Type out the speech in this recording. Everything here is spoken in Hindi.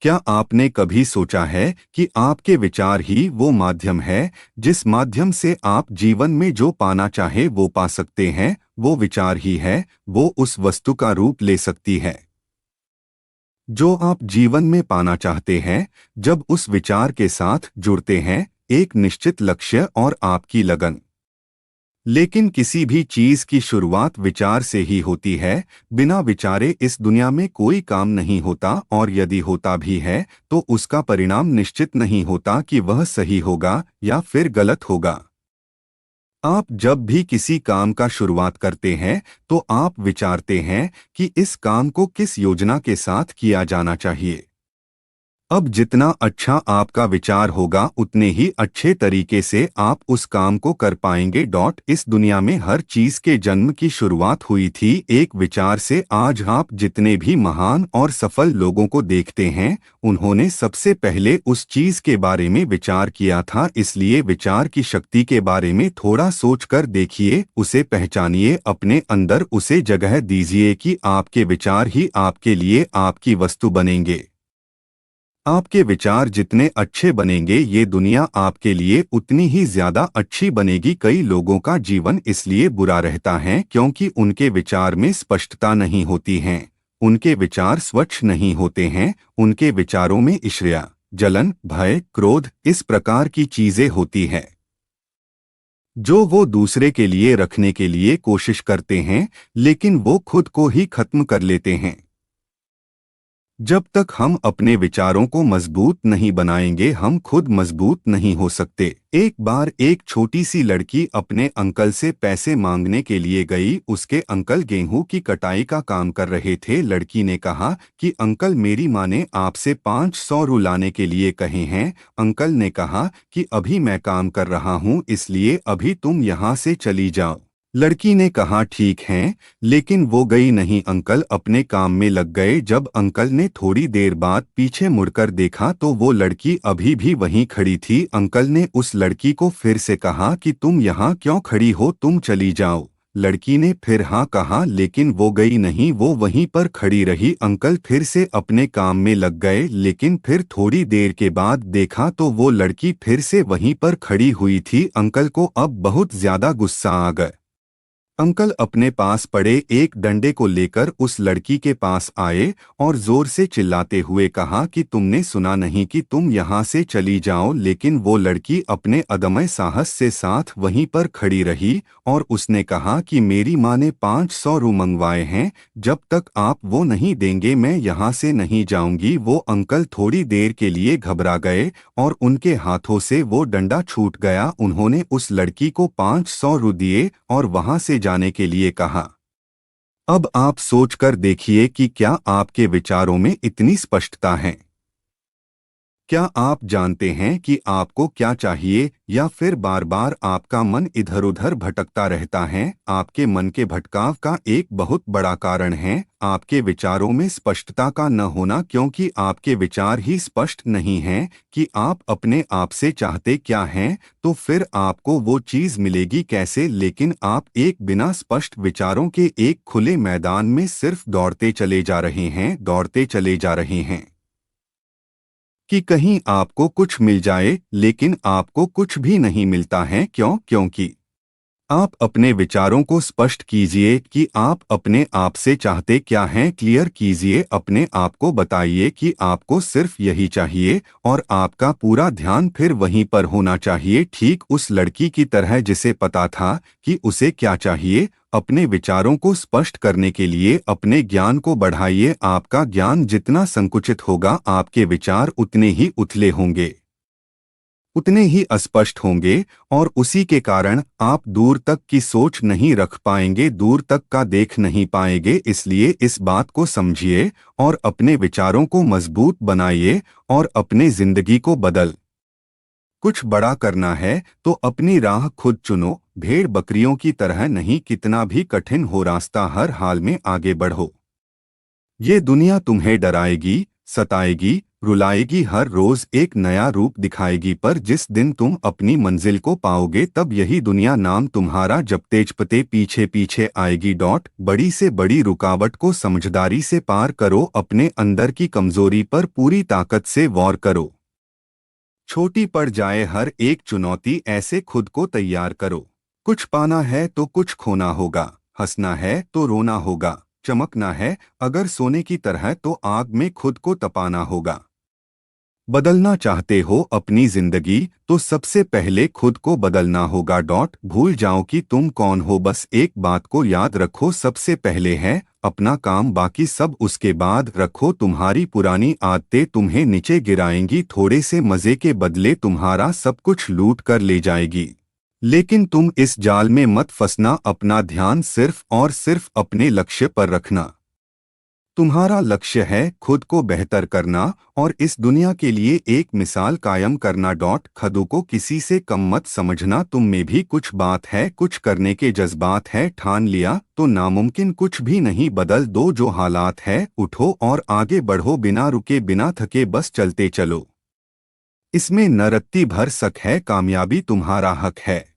क्या आपने कभी सोचा है कि आपके विचार ही वो माध्यम है जिस माध्यम से आप जीवन में जो पाना चाहे वो पा सकते हैं? वो विचार ही है, वो उस वस्तु का रूप ले सकती है जो आप जीवन में पाना चाहते हैं। जब उस विचार के साथ जुड़ते हैं, एक निश्चित लक्ष्य और आपकी लगन। लेकिन किसी भी चीज की शुरुआत विचार से ही होती है। बिना विचारे इस दुनिया में कोई काम नहीं होता, और यदि होता भी है तो उसका परिणाम निश्चित नहीं होता कि वह सही होगा या फिर गलत होगा। आप जब भी किसी काम का शुरुआत करते हैं तो आप विचारते हैं कि इस काम को किस योजना के साथ किया जाना चाहिए। अब जितना अच्छा आपका विचार होगा उतने ही अच्छे तरीके से आप उस काम को कर पाएंगे। इस दुनिया में हर चीज के जन्म की शुरुआत हुई थी एक विचार से। आज आप जितने भी महान और सफल लोगों को देखते हैं, उन्होंने सबसे पहले उस चीज के बारे में विचार किया था। इसलिए विचार की शक्ति के बारे में थोड़ा सोचकर देखिए, उसे पहचानिए, अपने अंदर उसे जगह दीजिए कि आपके विचार ही आपके लिए आपकी वस्तु बनेंगे। आपके विचार जितने अच्छे बनेंगे, ये दुनिया आपके लिए उतनी ही ज्यादा अच्छी बनेगी। कई लोगों का जीवन इसलिए बुरा रहता है क्योंकि उनके विचार में स्पष्टता नहीं होती है। उनके विचार स्वच्छ नहीं होते हैं। उनके विचारों में ईर्ष्या, जलन, भय, क्रोध, इस प्रकार की चीजें होती है जो वो दूसरे के लिए रखने के लिए कोशिश करते हैं, लेकिन वो खुद को ही खत्म कर लेते हैं। जब तक हम अपने विचारों को मजबूत नहीं बनाएंगे, हम खुद मजबूत नहीं हो सकते। एक बार एक छोटी सी लड़की अपने अंकल से पैसे मांगने के लिए गई। उसके अंकल गेहूं की कटाई का काम कर रहे थे। लड़की ने कहा कि अंकल, मेरी माँ ने आपसे 500 रू लाने के लिए कहे हैं। अंकल ने कहा कि अभी मैं काम कर रहा हूँ, इसलिए अभी तुम यहाँ से चली जाओ। लड़की ने कहा ठीक है, लेकिन वो गई नहीं। अंकल अपने काम में लग गए। जब अंकल ने थोड़ी देर बाद पीछे मुड़कर देखा तो वो लड़की अभी भी वहीं खड़ी थी। अंकल ने उस लड़की को फिर से कहा कि तुम यहाँ क्यों खड़ी हो, तुम चली जाओ। लड़की ने फिर हाँ कहा, लेकिन वो गई नहीं, वो वहीं पर खड़ी रही। अंकल फिर से अपने काम में लग गए, लेकिन फिर थोड़ी देर के बाद देखा तो वो लड़की फिर से वहीं पर खड़ी हुई थी। अंकल को अब बहुत ज्यादा गुस्सा आ गया। अंकल अपने पास पड़े एक डंडे को लेकर उस लड़की के पास आए और जोर से चिल्लाते हुए कहा कि तुमने सुना नहीं कि तुम यहाँ से चली जाओ। लेकिन वो लड़की अपने अदम्य साहस से साथ वहीं पर खड़ी रही और उसने कहा कि मेरी माँ ने 500 रू मंगवाए हैं, जब तक आप वो नहीं देंगे मैं यहाँ से नहीं जाऊंगी। वो अंकल थोड़ी देर के लिए घबरा गए और उनके हाथों से वो डंडा छूट गया। उन्होंने उस लड़की को 500 रू दिए और वहां से जाने के लिए कहा। अब आप सोचकर देखिए कि क्या आपके विचारों में इतनी स्पष्टता है? क्या आप जानते हैं कि आपको क्या चाहिए, या फिर बार बार आपका मन इधर उधर भटकता रहता है? आपके मन के भटकाव का एक बहुत बड़ा कारण है आपके विचारों में स्पष्टता का न होना, क्योंकि आपके विचार ही स्पष्ट नहीं हैं कि आप अपने आप से चाहते क्या हैं, तो फिर आपको वो चीज मिलेगी कैसे? लेकिन आप एक बिना स्पष्ट विचारों के एक खुले मैदान में सिर्फ दौड़ते चले जा रहे हैं, दौड़ते चले जा रहे हैं कि कहीं आपको कुछ मिल जाए, लेकिन आपको कुछ भी नहीं मिलता है। क्यों? क्योंकि आप अपने विचारों को स्पष्ट कीजिए कि आप अपने आप से चाहते क्या हैं। क्लियर कीजिए, अपने आप को बताइए कि आपको सिर्फ यही चाहिए, और आपका पूरा ध्यान फिर वहीं पर होना चाहिए, ठीक उस लड़की की तरह जिसे पता था कि उसे क्या चाहिए। अपने विचारों को स्पष्ट करने के लिए अपने ज्ञान को बढ़ाइए। आपका ज्ञान जितना संकुचित होगा, आपके विचार उतने ही उथले होंगे, उतने ही अस्पष्ट होंगे, और उसी के कारण आप दूर तक की सोच नहीं रख पाएंगे, दूर तक का देख नहीं पाएंगे। इसलिए इस बात को समझिए और अपने विचारों को मजबूत बनाइए और अपने जिंदगी को बदल कुछ बड़ा करना है तो अपनी राह खुद चुनो। भेड़ बकरियों की तरह नहीं, कितना भी कठिन हो रास्ता, हर हाल में आगे बढ़ो। ये दुनिया तुम्हें डराएगी, सताएगी, रुलाएगी, हर रोज एक नया रूप दिखाएगी, पर जिस दिन तुम अपनी मंजिल को पाओगे तब यही दुनिया नाम तुम्हारा जब तेजपते पीछे पीछे आएगी। बड़ी से बड़ी रुकावट को समझदारी से पार करो, अपने अंदर की कमजोरी पर पूरी ताकत से वॉर करो। छोटी पड़ जाए हर एक चुनौती, ऐसे खुद को तैयार करो। कुछ पाना है तो कुछ खोना होगा, हंसना है तो रोना होगा, चमकना है अगर सोने की तरह तो आग में खुद को तपाना होगा। बदलना चाहते हो अपनी जिंदगी तो सबसे पहले खुद को बदलना होगा। भूल जाओ कि तुम कौन हो, बस एक बात को याद रखो, सबसे पहले है अपना काम, बाकी सब उसके बाद रखो। तुम्हारी पुरानी आदतें तुम्हें नीचे गिराएंगी, थोड़े से मजे के बदले तुम्हारा सब कुछ लूट कर ले जाएगी। लेकिन तुम इस जाल में मत फंसना, अपना ध्यान सिर्फ और सिर्फ अपने लक्ष्य पर रखना। तुम्हारा लक्ष्य है खुद को बेहतर करना और इस दुनिया के लिए एक मिसाल कायम करना। खुद को किसी से कम मत समझना, तुम में भी कुछ बात है, कुछ करने के जज्बात है, ठान लिया तो नामुमकिन कुछ भी नहीं। बदल दो जो हालात है, उठो और आगे बढ़ो, बिना रुके बिना थके बस चलते चलो। इसमें न रत्ती भर शक है, कामयाबी तुम्हारा हक है।